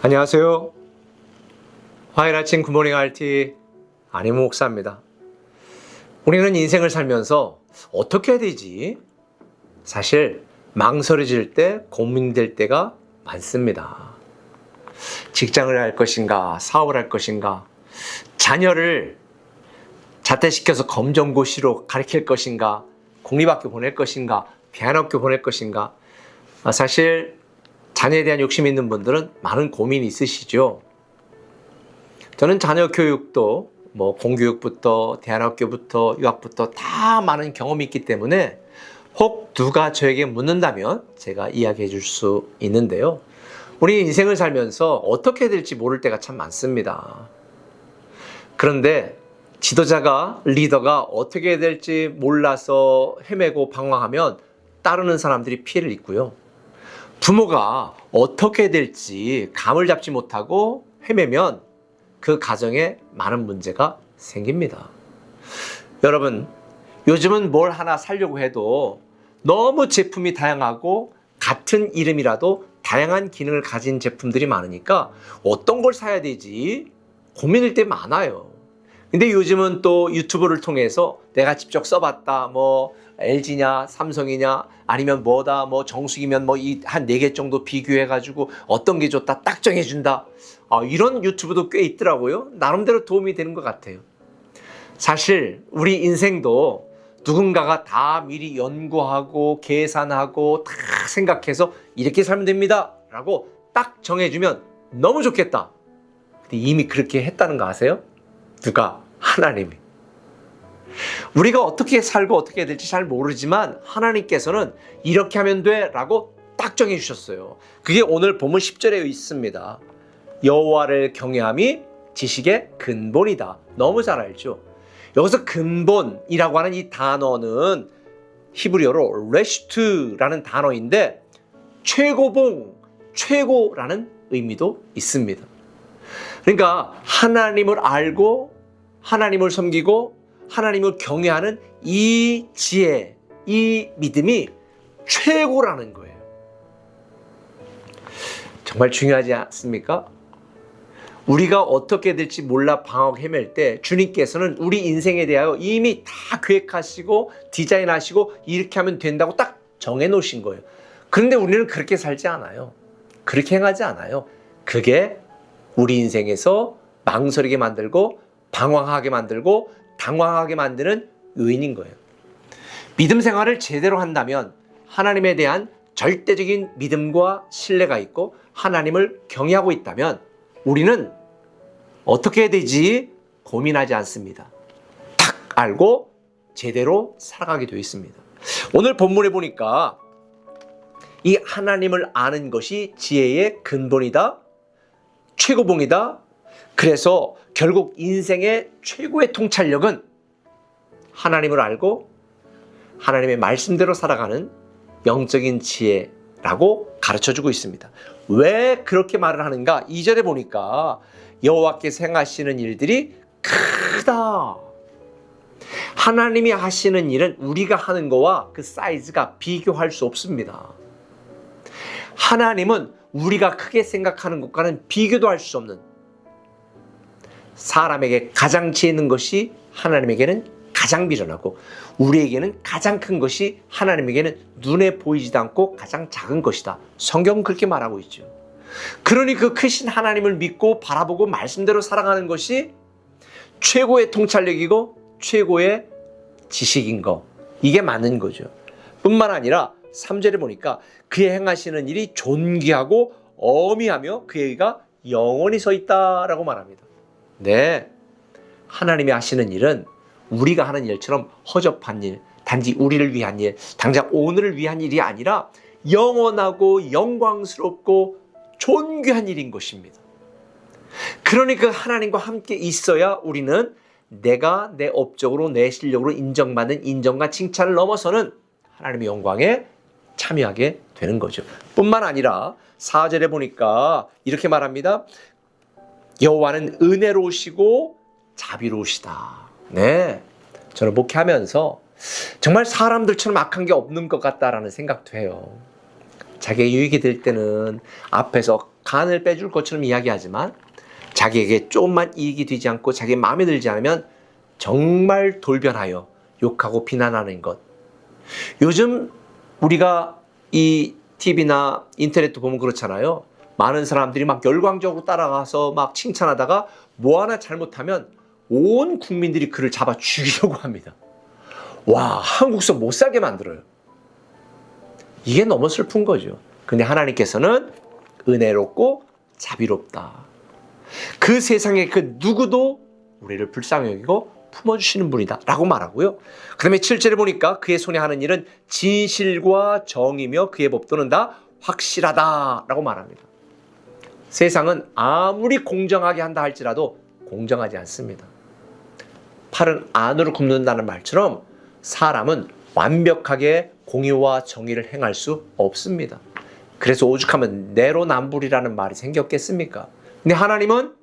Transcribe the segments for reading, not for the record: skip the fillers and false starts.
안녕하세요. 화요일 아침 굿모닝 RT 안희모 목사입니다. 우리는 인생을 살면서 어떻게 해야 되지? 사실 망설여질 때, 고민될 때가 많습니다. 직장을 할 것인가, 사업을 할 것인가, 자녀를 자퇴시켜서 검정고시로 가르칠 것인가, 공립학교 보낼 것인가, 대안학교 보낼 것인가. 사실 자녀에 대한 욕심이 있는 분들은 많은 고민이 있으시죠. 저는 자녀 교육도 공교육부터 대안학교부터 유학부터 다 많은 경험이 있기 때문에 혹 누가 저에게 묻는다면 제가 이야기해 줄 수 있는데요. 우리 인생을 살면서 어떻게 될지 모를 때가 참 많습니다. 그런데 지도자가, 리더가 어떻게 해야 될지 몰라서 헤매고 방황하면 따르는 사람들이 피해를 입고요. 부모가 어떻게 해야 될지 감을 잡지 못하고 헤매면 그 가정에 많은 문제가 생깁니다. 여러분, 요즘은 뭘 하나 사려고 해도 너무 제품이 다양하고 같은 이름이라도 다양한 기능을 가진 제품들이 많으니까 어떤 걸 사야 되지 고민일 때 많아요. 근데 요즘은 또 유튜브를 통해서 내가 직접 써봤다, LG냐, 삼성이냐, 아니면 뭐다, 정수기면 이 한 4개 정도 비교해가지고 어떤 게 좋다 딱 정해준다. 이런 유튜브도 꽤 있더라고요. 나름대로 도움이 되는 것 같아요. 사실 우리 인생도 누군가가 다 미리 연구하고 계산하고 다 생각해서 이렇게 살면 됩니다 라고 딱 정해주면 너무 좋겠다. 근데 이미 그렇게 했다는 거 아세요? 누가? 하나님이. 우리가 어떻게 살고 어떻게 해야 될지 잘 모르지만 하나님께서는 이렇게 하면 돼 라고 딱 정해 주셨어요. 그게 오늘 본문 10절에 있습니다. 여호와를 경외함이 지식의 근본이다. 너무 잘 알죠? 여기서 근본이라고 하는 이 단어는 히브리어로 레슈트라는 단어인데 최고봉, 최고라는 의미도 있습니다. 그러니까 하나님을 알고 하나님을 섬기고 하나님을 경외하는 이 지혜, 이 믿음이 최고라는 거예요. 정말 중요하지 않습니까? 우리가 어떻게 될지 몰라 방황 헤맬 때 주님께서는 우리 인생에 대하여 이미 다 계획하시고 디자인하시고 이렇게 하면 된다고 딱 정해놓으신 거예요. 그런데 우리는 그렇게 살지 않아요. 그렇게 행하지 않아요. 그게 우리 인생에서 망설이게 만들고 방황하게 만들고 당황하게 만드는 요인인 거예요. 믿음 생활을 제대로 한다면 하나님에 대한 절대적인 믿음과 신뢰가 있고 하나님을 경외하고 있다면 우리는 어떻게 해야 되지 고민하지 않습니다. 딱 알고 제대로 살아가게 되어 있습니다. 오늘 본문에 보니까 이 하나님을 아는 것이 지혜의 근본이다, 최고봉이다. 그래서 결국 인생의 최고의 통찰력은 하나님을 알고 하나님의 말씀대로 살아가는 영적인 지혜라고 가르쳐주고 있습니다. 왜 그렇게 말을 하는가? 2절에 보니까 여호와께서 행하시는 일들이 크다. 하나님이 하시는 일은 우리가 하는 거와 그 사이즈가 비교할 수 없습니다. 하나님은 우리가 크게 생각하는 것과는 비교도 할 수 없는, 사람에게 가장 지혜 있는 것이 하나님에게는 가장 미련하고 우리에게는 가장 큰 것이 하나님에게는 눈에 보이지도 않고 가장 작은 것이다. 성경은 그렇게 말하고 있죠. 그러니 그 크신 하나님을 믿고 바라보고 말씀대로 살아가는 것이 최고의 통찰력이고 최고의 지식인 거, 이게 맞는 거죠. 뿐만 아니라 3절에 보니까 그의 행하시는 일이 존귀하고 어미하며 그의 의가 영원히 서 있다라고 말합니다. 네, 하나님이 하시는 일은 우리가 하는 일처럼 허접한 일, 단지 우리를 위한 일, 당장 오늘을 위한 일이 아니라 영원하고 영광스럽고 존귀한 일인 것입니다. 그러니 그 하나님과 함께 있어야 우리는 내가 내 업적으로 내 실력으로 인정받는 인정과 칭찬을 넘어서는 하나님의 영광에 참여하게 되는 거죠. 뿐만 아니라 4절에 보니까 이렇게 말합니다. 여호와는 은혜로우시고 자비로우시다. 네, 저는 목회하면서 정말 사람들처럼 악한 게 없는 것 같다라는 생각도 해요. 자기의 유익이 될 때는 앞에서 간을 빼줄 것처럼 이야기하지만 자기에게 조금만 이익이 되지 않고 자기 마음에 들지 않으면 정말 돌변하여 욕하고 비난하는 것. 요즘 우리가 이 TV나 인터넷도 보면 그렇잖아요. 많은 사람들이 막 열광적으로 따라가서 막 칭찬하다가 뭐 하나 잘못하면 온 국민들이 그를 잡아 죽이려고 합니다. 와, 한국서 못 살게 만들어요. 이게 너무 슬픈 거죠. 근데 하나님께서는 은혜롭고 자비롭다. 그 세상에 그 누구도 우리를 불쌍히 여기고 품어주시는 분이다 라고 말하고요. 그 다음에 7절에 보니까 그의 손에 하는 일은 진실과 정의며 그의 법도는 다 확실하다 라고 말합니다. 세상은 아무리 공정하게 한다 할지라도 공정하지 않습니다. 팔은 안으로 굽는다는 말처럼 사람은 완벽하게 공의와 정의를 행할 수 없습니다. 그래서 오죽하면 내로남불이라는 말이 생겼겠습니까? 근데 하나님은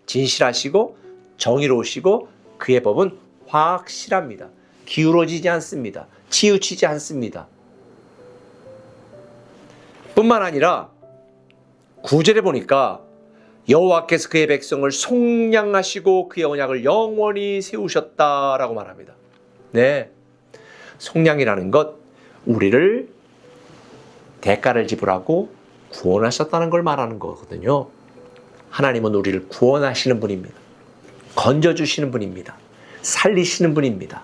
진실하시고 정의로우시고 그의 법은 확실합니다. 기울어지지 않습니다. 치우치지 않습니다. 뿐만 아니라 9절에 보니까 여호와께서 그의 백성을 속량하시고 그의 언약을 영원히 세우셨다라고 말합니다. 네, 속량이라는 것, 우리를 대가를 지불하고 구원하셨다는 걸 말하는 거거든요. 하나님은 우리를 구원하시는 분입니다. 건져주시는 분입니다. 살리시는 분입니다.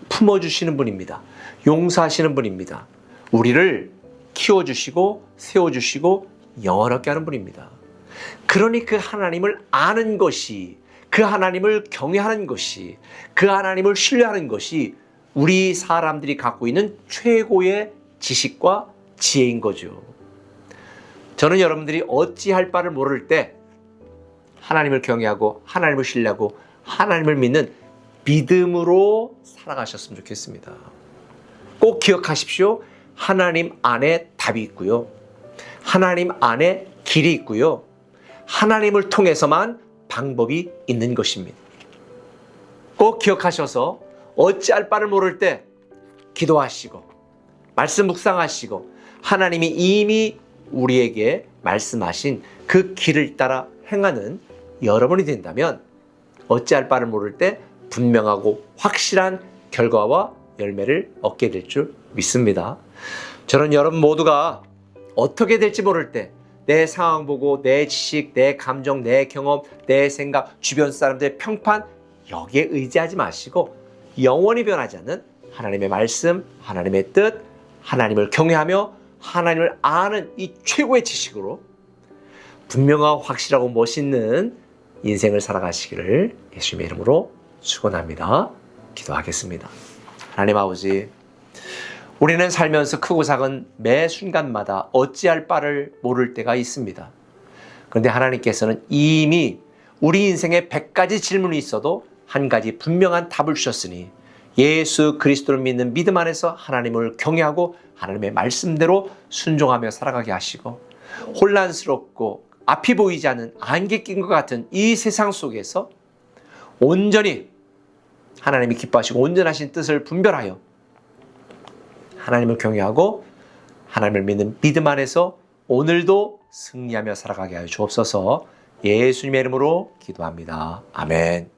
품어주시는 분입니다. 용서하시는 분입니다. 우리를 키워주시고 세워주시고 영원하게 하는 분입니다. 그러니 그 하나님을 아는 것이, 그 하나님을 경외하는 것이, 그 하나님을 신뢰하는 것이 우리 사람들이 갖고 있는 최고의 지식과 지혜인 거죠. 저는 여러분들이 어찌할 바를 모를 때 하나님을 경외하고 하나님을 신뢰하고 하나님을 믿는 믿음으로 살아가셨으면 좋겠습니다. 꼭 기억하십시오. 하나님 안에 답이 있고요. 하나님 안에 길이 있고요. 하나님을 통해서만 방법이 있는 것입니다. 꼭 기억하셔서 어찌할 바를 모를 때 기도하시고 말씀 묵상하시고 하나님이 이미 우리에게 말씀하신 그 길을 따라 행하는 여러분이 된다면 어찌할 바를 모를 때 분명하고 확실한 결과와 열매를 얻게 될 줄 믿습니다. 저는 여러분 모두가 어떻게 될지 모를 때 내 상황 보고 내 지식, 내 감정, 내 경험, 내 생각, 주변 사람들의 평판 여기에 의지하지 마시고 영원히 변하지 않는 하나님의 말씀, 하나님의 뜻, 하나님을 경외하며 하나님을 아는 이 최고의 지식으로 분명하고 확실하고 멋있는 인생을 살아가시기를 예수님의 이름으로 축원합니다. 기도하겠습니다. 하나님 아버지, 우리는 살면서 크고 작은 매 순간마다 어찌할 바를 모를 때가 있습니다. 그런데 하나님께서는 이미 우리 인생에 100가지 질문이 있어도 한 가지 분명한 답을 주셨으니 예수 그리스도를 믿는 믿음 안에서 하나님을 경외하고 하나님의 말씀대로 순종하며 살아가게 하시고 혼란스럽고 앞이 보이지 않는 안개 낀 것 같은 이 세상 속에서 온전히 하나님이 기뻐하시고 온전하신 뜻을 분별하여 하나님을 경외하고 하나님을 믿는 믿음 안에서 오늘도 승리하며 살아가게 하여 주옵소서. 예수님의 이름으로 기도합니다. 아멘.